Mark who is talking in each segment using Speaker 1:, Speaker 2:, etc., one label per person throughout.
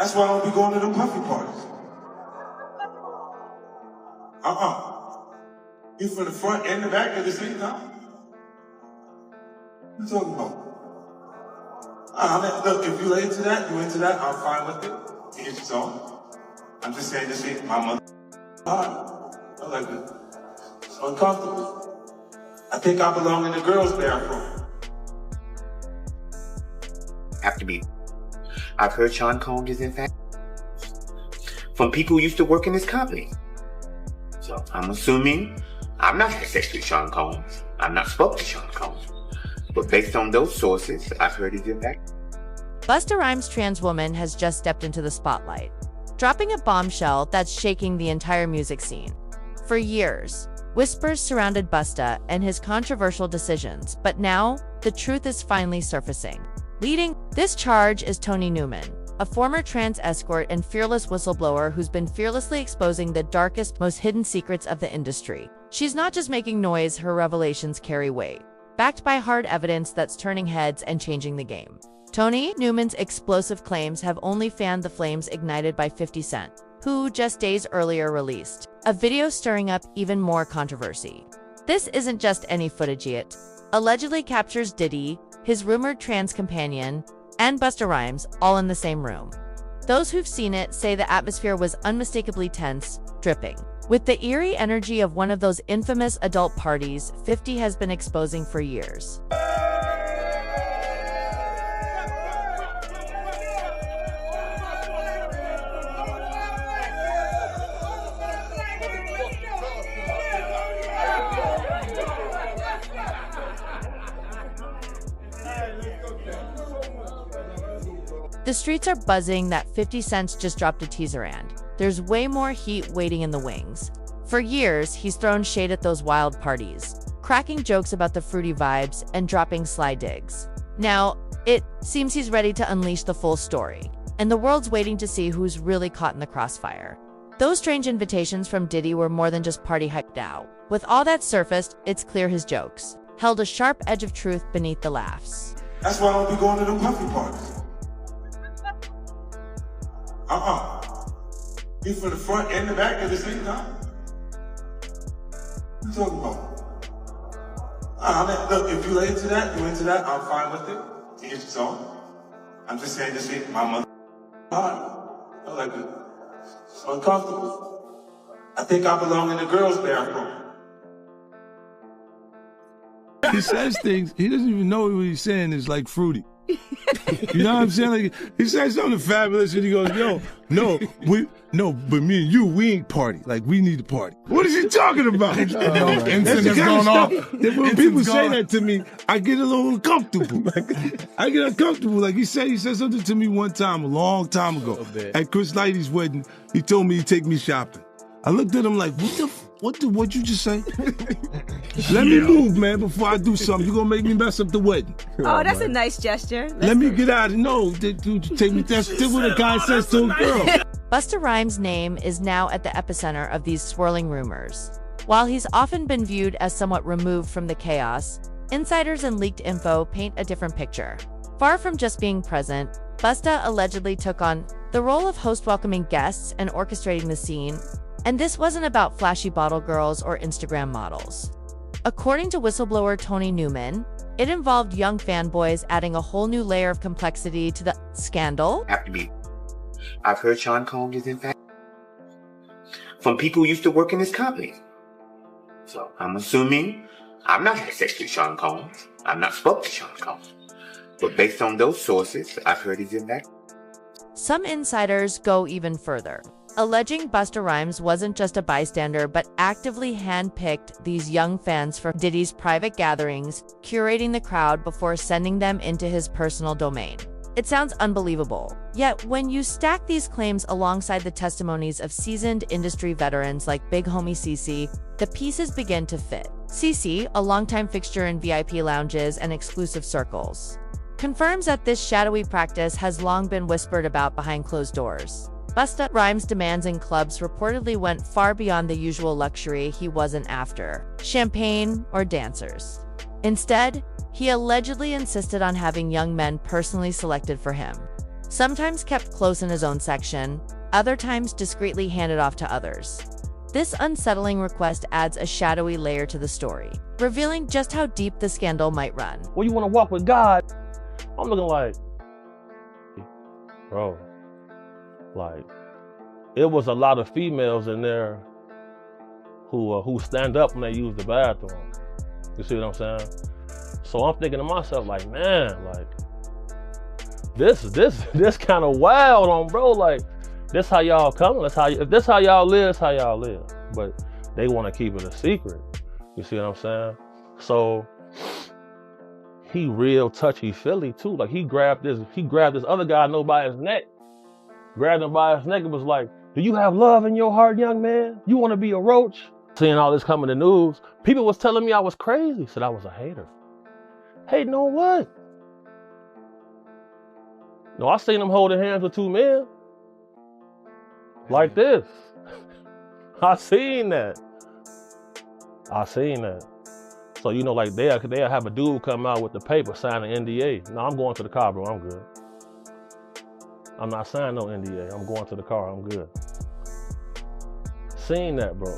Speaker 1: That's why I don't be going to them puffy parties. You from the front and the back at the same time? What you talking about? Look, if you into that, I'm fine with it. To get your own. I'm just saying this ain't my mother. I like it. It's uncomfortable. I think I belong in the girls' bathroom.
Speaker 2: Have to be. I've heard Sean Combs is in fact from people who used to work in this company. So I'm assuming I'm not had sex with Sean Combs. I'm not spoke to Sean Combs. But based on those sources, I've heard he's in fact.
Speaker 3: Busta Rhymes' trans woman has just stepped into the spotlight, dropping a bombshell that's shaking the entire music scene. For years, whispers surrounded Busta and his controversial decisions, but now the truth is finally surfacing. Leading this charge is Tony Newman, a former trans escort and fearless whistleblower who's been fearlessly exposing the darkest, most hidden secrets of the industry. She's not just making noise, her revelations carry weight, backed by hard evidence that's turning heads and changing the game. Tony Newman's explosive claims have only fanned the flames ignited by 50 Cent, who just days earlier released a video stirring up even more controversy. This isn't just any footage. It allegedly captures Diddy, his rumored trans companion, and Busta Rhymes all in the same room. Those who've seen it say the atmosphere was unmistakably tense, dripping with the eerie energy of one of those infamous adult parties 50 has been exposing for years. The streets are buzzing that 50 Cent just dropped a teaser and there's way more heat waiting in the wings. For years, he's thrown shade at those wild parties, cracking jokes about the fruity vibes and dropping sly digs. Now, it seems he's ready to unleash the full story, and the world's waiting to see who's really caught in the crossfire. Those strange invitations from Diddy were more than just party hype now. With all that surfaced, it's clear his jokes held a sharp edge of truth beneath the laughs.
Speaker 1: That's why I don't be going to them puffy parties. You from the front and the back at the same time? What you talking about? Look, if you into that, I'm fine with it. To get your own. I'm just saying this ain't my mother. I like it. It's uncomfortable. I think I belong in the girls' bathroom.
Speaker 4: He says things, he doesn't even know what he's saying is like fruity. You know what I'm saying? Like, he says something fabulous and he goes, but me and you, we ain't party. Like, we need to party. What is he talking about? That's the kind of stuff that when people say that to me, I get a little uncomfortable. I get uncomfortable. Like, he said something to me one time, a long time ago, at Chris Lighty's wedding. He told me he'd take me shopping. I looked at him like, what'd you just say? Let me move, man, before I do something. You're gonna make me mess up the wedding.
Speaker 5: Oh, that's a nice gesture.
Speaker 4: Let me get out of no, dude, take me. That's what a guy says to a girl.
Speaker 3: Busta Rhymes' name is now at the epicenter of these swirling rumors. While he's often been viewed as somewhat removed from the chaos, insiders and leaked info paint a different picture. Far from just being present, Busta allegedly took on the role of host, welcoming guests and orchestrating the scene. And this wasn't about flashy bottle girls or Instagram models. According to whistleblower Tony Newman, it involved young fanboys, adding a whole new layer of complexity to the scandal.
Speaker 2: Have to be. I've heard Sean Combs is in fact from people who used to work in this company. So I'm assuming I'm not had sex with Sean Combs. I'm not spoke to Sean Combs. But based on those sources, I've heard he's in fact.
Speaker 3: Some insiders go even further, alleging Busta Rhymes wasn't just a bystander but actively handpicked these young fans for Diddy's private gatherings, curating the crowd before sending them into his personal domain. It sounds unbelievable. Yet when you stack these claims alongside the testimonies of seasoned industry veterans like Big Homie CeCe, the pieces begin to fit. CeCe, a longtime fixture in VIP lounges and exclusive circles, confirms that this shadowy practice has long been whispered about behind closed doors. Busta Rhymes' demands in clubs reportedly went far beyond the usual luxury he wasn't after: champagne or dancers. Instead, he allegedly insisted on having young men personally selected for him. sometimes kept close in his own section, other times discreetly handed off to others. This unsettling request adds a shadowy layer to the story, revealing just how deep the scandal might run.
Speaker 6: Well, you want to walk with God? I'm looking like, bro, like, it was a lot of females in there who stand up when they use the bathroom. You see what I'm saying? So I'm thinking to myself, like, man, like, this kind of wild on, bro. Like, this how y'all come. If this how y'all live, it's how y'all live. But they want to keep it a secret. You see what I'm saying? So he real touchy-feely too. Like, he grabbed this other guy I know by his neck, grabbed him by his neck and was like, "Do you have love in your heart, young man? You want to be a roach?" Seeing all this come in the news, people was telling me I was crazy. Said I was a hater. Hating on what? No, I seen him holding hands with two men. Like this. I seen that. So, you know, like they'll have a dude come out with the paper, sign an NDA. No, I'm going to the car, bro, I'm good. I'm not signing no NDA. I'm going to the car, I'm good. Seen that, bro.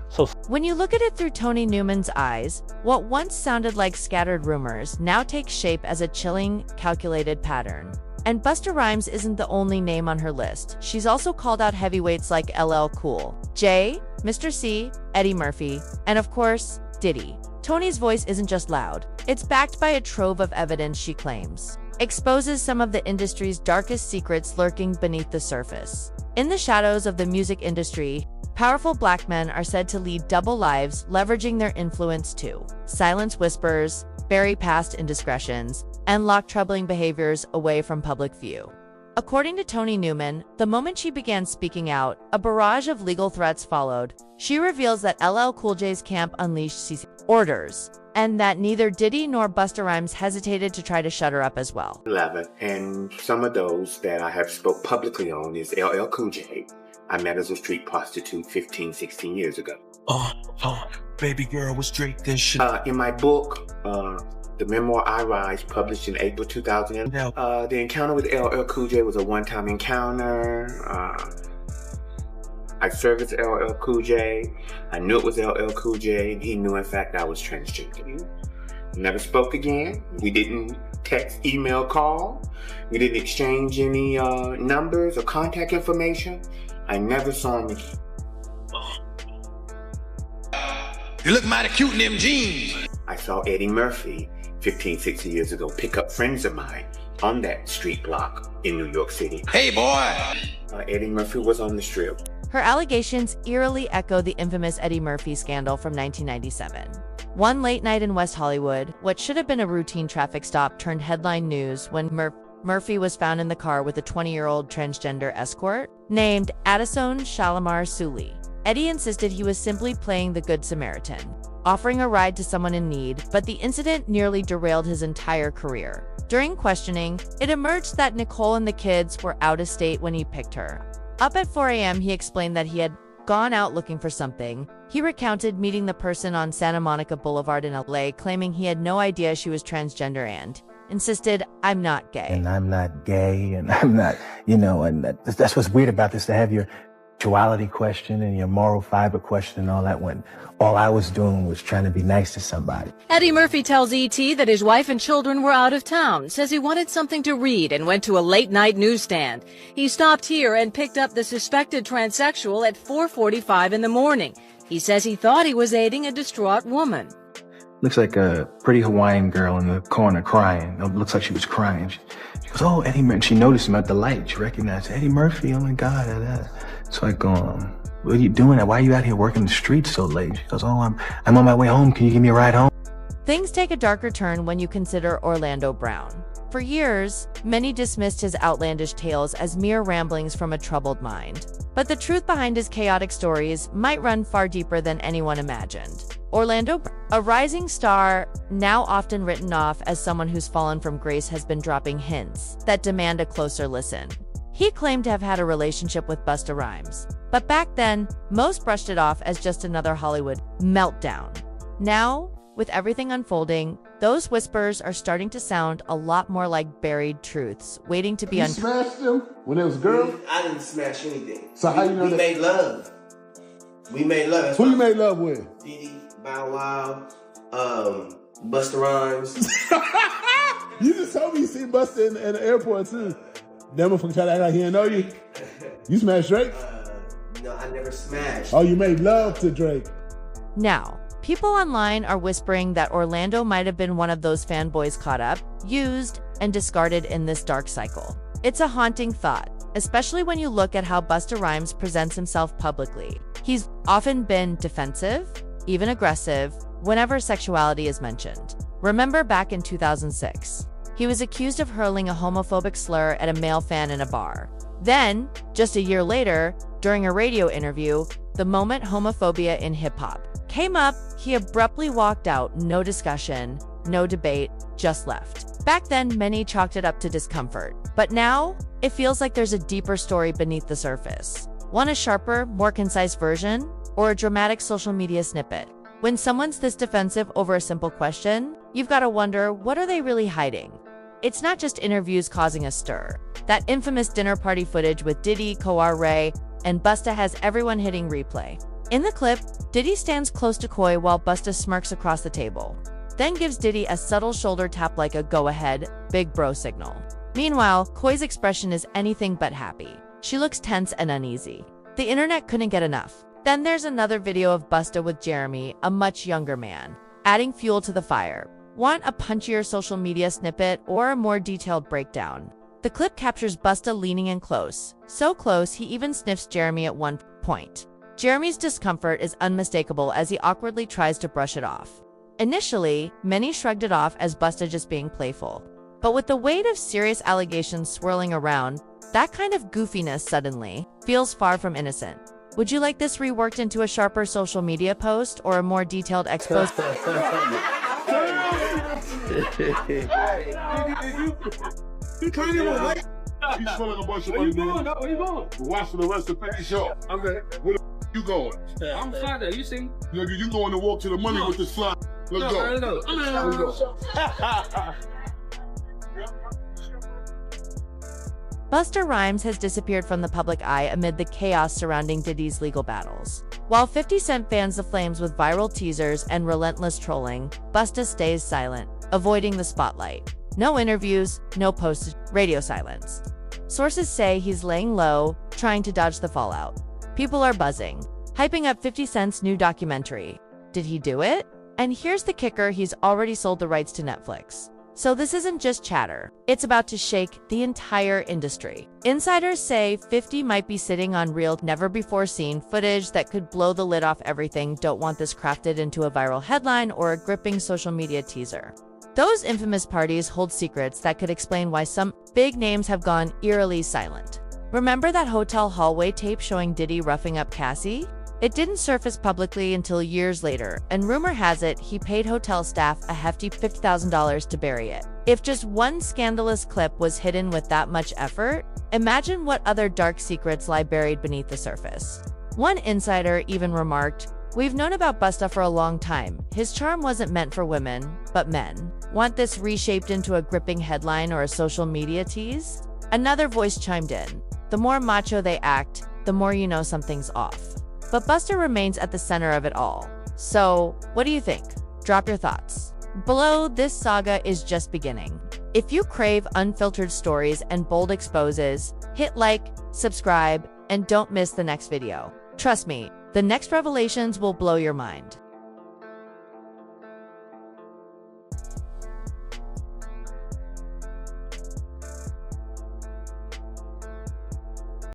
Speaker 6: So
Speaker 3: when you look at it through Tony Newman's eyes, what once sounded like scattered rumors now takes shape as a chilling, calculated pattern. And Busta Rhymes isn't the only name on her list. She's also called out heavyweights like LL Cool J, Mr. C, Eddie Murphy, and of course, Diddy. Tony's voice isn't just loud. It's backed by a trove of evidence she claims exposes some of the industry's darkest secrets lurking beneath the surface. In the shadows of the music industry, powerful black men are said to lead double lives, leveraging their influence to silence whispers, bury past indiscretions, and lock troubling behaviors away from public view. According to Tony Newman, the moment she began speaking out, a barrage of legal threats followed. She reveals that LL Cool J's camp unleashed CC orders, and that neither Diddy nor Busta Rhymes hesitated to try to shut her up as well.
Speaker 2: 11, and some of those that I have spoke publicly on is LL Cool J. I met as a street prostitute 15, 16 years ago.
Speaker 7: Baby girl was Drake this shit.
Speaker 2: In my book, the memoir I Rise, published in April 2000, the encounter with LL Cool J was a one-time encounter. I serviced LL Cool J. I knew it was LL Cool J, and he knew, in fact, I was transgender. Never spoke again. We didn't text, email, call. We didn't exchange any numbers or contact information. I never saw him again.
Speaker 7: You look mighty cute in them jeans.
Speaker 2: I saw Eddie Murphy 15, 16 years ago pick up friends of mine on that street block in New York City.
Speaker 7: Hey, boy!
Speaker 2: Eddie Murphy was on the strip.
Speaker 3: Her allegations eerily echo the infamous Eddie Murphy scandal from 1997. One late night in West Hollywood, what should have been a routine traffic stop turned headline news when Murphy was found in the car with a 20-year-old transgender escort named Addison Shalimar Suley. Eddie insisted he was simply playing the Good Samaritan, offering a ride to someone in need, but the incident nearly derailed his entire career. During questioning, it emerged that Nicole and the kids were out of state when he picked her. Up at 4 a.m., he explained that he had gone out looking for something. He recounted meeting the person on Santa Monica Boulevard in LA, claiming he had no idea she was transgender and insisted, "I'm not gay."
Speaker 8: And I'm not gay, and I'm not, and that's what's weird about this, to have your duality question and your moral fiber question and all that, when all I was doing was trying to be nice to somebody.
Speaker 9: Eddie Murphy tells ET that his wife and children were out of town, says he wanted something to read and went to a late-night newsstand. He stopped here and picked up the suspected transsexual at 4:45 in the morning. He says he thought he was aiding a distraught woman.
Speaker 8: Looks like a pretty Hawaiian girl in the corner crying. It looks like she was crying. She goes, "Oh, Eddie Murphy." She noticed him at the light. She recognized Eddie Murphy. Oh my God. So I go, "What are you doing? Why are you out here working the streets so late?" She goes, "Oh, I'm on my way home. Can you give me a ride home?"
Speaker 3: Things take a darker turn when you consider Orlando Brown. For years, many dismissed his outlandish tales as mere ramblings from a troubled mind. But the truth behind his chaotic stories might run far deeper than anyone imagined. Orlando, a rising star, now often written off as someone who's fallen from grace, has been dropping hints that demand a closer listen. He claimed to have had a relationship with Busta Rhymes, but back then, most brushed it off as just another Hollywood meltdown. Now, with everything unfolding, those whispers are starting to sound a lot more like buried truths, waiting to be
Speaker 10: You smashed him when it was girl?
Speaker 11: I didn't smash anything.
Speaker 10: So how you know
Speaker 11: we
Speaker 10: that?
Speaker 11: made love. We made love. That's
Speaker 10: Who
Speaker 11: why-
Speaker 10: you made love with?
Speaker 11: Diddy, Bow Wow, Busta Rhymes.
Speaker 10: You just told me you seen Busta in the airport too. That motherfucker tried to act like he didn't know you. You smashed Drake?
Speaker 11: No, I never smashed.
Speaker 10: Oh, you made love to Drake.
Speaker 3: Now, people online are whispering that Orlando might have been one of those fanboys caught up, used, and discarded in this dark cycle. It's a haunting thought, especially when you look at how Busta Rhymes presents himself publicly. He's often been defensive, even aggressive, whenever sexuality is mentioned. Remember back in 2006, he was accused of hurling a homophobic slur at a male fan in a bar. Then, just a year later, during a radio interview, the moment homophobia in hip-hop came up, he abruptly walked out, no discussion, no debate, just left. Back then, many chalked it up to discomfort. But now, it feels like there's a deeper story beneath the surface. Want a sharper, more concise version? Or a dramatic social media snippet? When someone's this defensive over a simple question, you've got to wonder, what are they really hiding? It's not just interviews causing a stir. That infamous dinner party footage with Diddy, Ray, and Busta has everyone hitting replay. In the clip, Diddy stands close to Koi while Busta smirks across the table, then gives Diddy a subtle shoulder tap like a go-ahead, big bro signal. Meanwhile, Koi's expression is anything but happy. She looks tense and uneasy. The internet couldn't get enough. Then there's another video of Busta with Jeremy, a much younger man, adding fuel to the fire. Want a punchier social media snippet or a more detailed breakdown? The clip captures Busta leaning in close, so close he even sniffs Jeremy at one point. Jeremy's discomfort is unmistakable as he awkwardly tries to brush it off. Initially, many shrugged it off as Busta just being playful. But with the weight of serious allegations swirling around, that kind of goofiness suddenly feels far from innocent. Would you like this reworked into a sharper social media post or a more detailed expose?
Speaker 10: You can't even wait. You spilling a bunch of money, man. Where you going? Watch for the rest of the show. Okay. Where the you going?
Speaker 12: I'm fly there. You see?
Speaker 10: Nigga, you going to walk to the money with this fly. Let's go. Let's go.
Speaker 3: Busta Rhymes has disappeared from the public eye amid the chaos surrounding Diddy's legal battles. While 50 Cent fans the flames with viral teasers and relentless trolling, Busta stays silent, avoiding the spotlight. No interviews, no posts, radio silence. Sources say he's laying low, trying to dodge the fallout. People are buzzing, hyping up 50 Cent's new documentary. Did he do it? And here's the kicker, he's already sold the rights to Netflix. So this isn't just chatter. It's about to shake the entire industry. Insiders say 50 might be sitting on real, never-before-seen footage that could blow the lid off everything. Don't want this crafted into a viral headline or a gripping social media teaser. Those infamous parties hold secrets that could explain why some big names have gone eerily silent. Remember that hotel hallway tape showing Diddy roughing up Cassie? It didn't surface publicly until years later, and rumor has it he paid hotel staff a hefty $50,000 to bury it. If just one scandalous clip was hidden with that much effort, imagine what other dark secrets lie buried beneath the surface. One insider even remarked, "We've known about Busta for a long time. His charm wasn't meant for women, but men. Want this reshaped into a gripping headline or a social media tease?" Another voice chimed in, "The more macho they act, the more you know something's off." But Busta remains at the center of it all. So, what do you think? Drop your thoughts below. This saga is just beginning. If you crave unfiltered stories and bold exposes, hit like, subscribe, and don't miss the next video. Trust me, the next revelations will blow your mind.